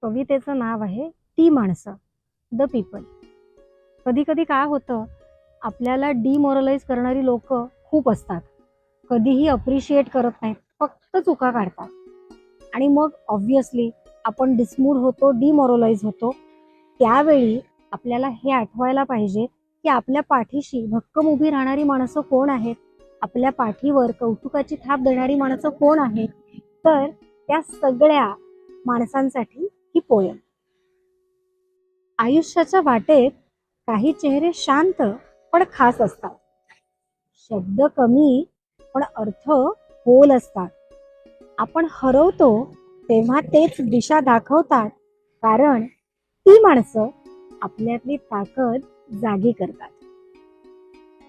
कवितेचं नाव आहे ती माणसं, द पीपल. कधी कधी काय होतं, आपल्याला डिमोरलाइज करणारी लोक खूप असतात. कधीही अप्रिशिएट करत नाहीत, फक्त चुका काढतात. आणि मग ऑब्व्हियसली आपण डिसमूड होतो, डिमोरलाइज होतो. त्यावेळी आपल्याला हे आठवायला पाहिजे की आपल्या पाठीशी भक्कम उभी राहणारी माणसं कोण आहेत, आपल्या पाठीवर कौतुकाची थाप देणारी माणसं कोण आहेत. तर त्या सगळ्या माणसांसाठी ही पोयम. आयुष्याच्या वाटेत काही चेहरे शांत पण खास असतात. शब्द कमी पण अर्थ खोल असतात. आपण हरवतो तेव्हा तेच दिशा दाखवतात, कारण ती माणसं आपल्यातली ताकद जागी करतात.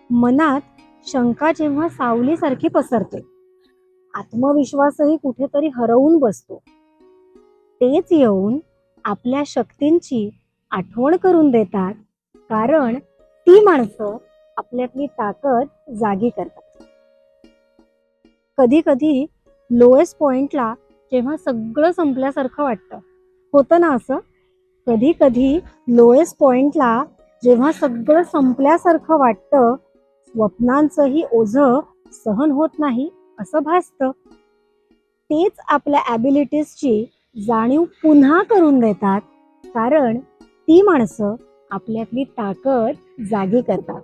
मनात शंका जेव्हा सावलीसारखी पसरते, आत्मविश्वासही कुठेतरी हरवून बसतो, तेच येऊन आपल्या शक्तींची आठवण करून देतात, कारण ती माणसं आपल्यातली ताकद जागी करतात. कधी कधी लोएस्ट पॉइंटला जेव्हा सगळं संपल्यासारखं वाटतं, होतं ना असं, कधी कधी लोएस्ट पॉइंटला जेव्हा सगळं संपल्यासारखं वाटतं, स्वप्नांचंही ओझं सहन होत नाही असं भासतं, तेच आपल्या ॲबिलिटीजची जाणीव पुन्हा करून देतात, कारण ती माणसं आपल्यातली ताकद जागी करतात.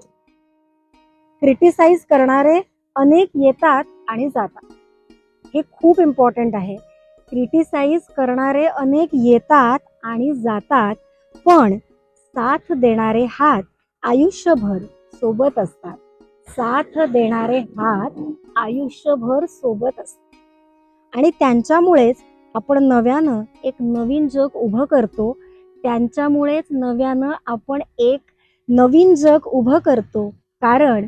क्रिटिसाइज करणारे अनेक येतात आणि जातात, हे खूप इम्पॉर्टंट आहे. क्रिटिसाइज करणारे अनेक येतात आणि जातात, पण साथ देणारे हात आयुष्यभर सोबत असतात. साथ देणारे हात आयुष्यभर सोबत असतात. आणि त्यांच्यामुळेच आपण नव्यानं एक नवीन जग उभं करतो. त्यांच्यामुळेच नव्यानं आपण एक नवीन जग उभं करतो, कारण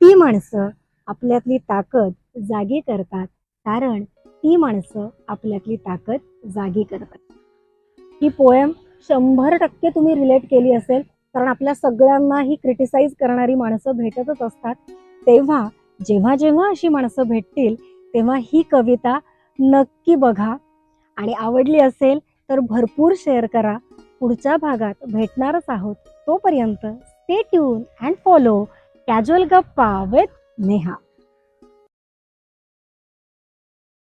ती माणसं आपल्यातली ताकद जागी करतात, कारण ती माणसं आपल्यातली ताकद जागी करतात. ही पोएम 100% तुम्ही रिलेट केली असेल, कारण आपल्या सगळ्यांना ही क्रिटिसाइज करणारी माणसं भेटतच असतात. तेव्हा जेव्हा जेव्हा अशी माणसं भेटतील, तेव्हा ही कविता नक्की बघा. आणि आवडली असेल तर भरपूर शेअर करा. पुढच्या भागात भेटणारच आहोत. तोपर्यंत stay tune and follow casual गप्पा विथ नेहा.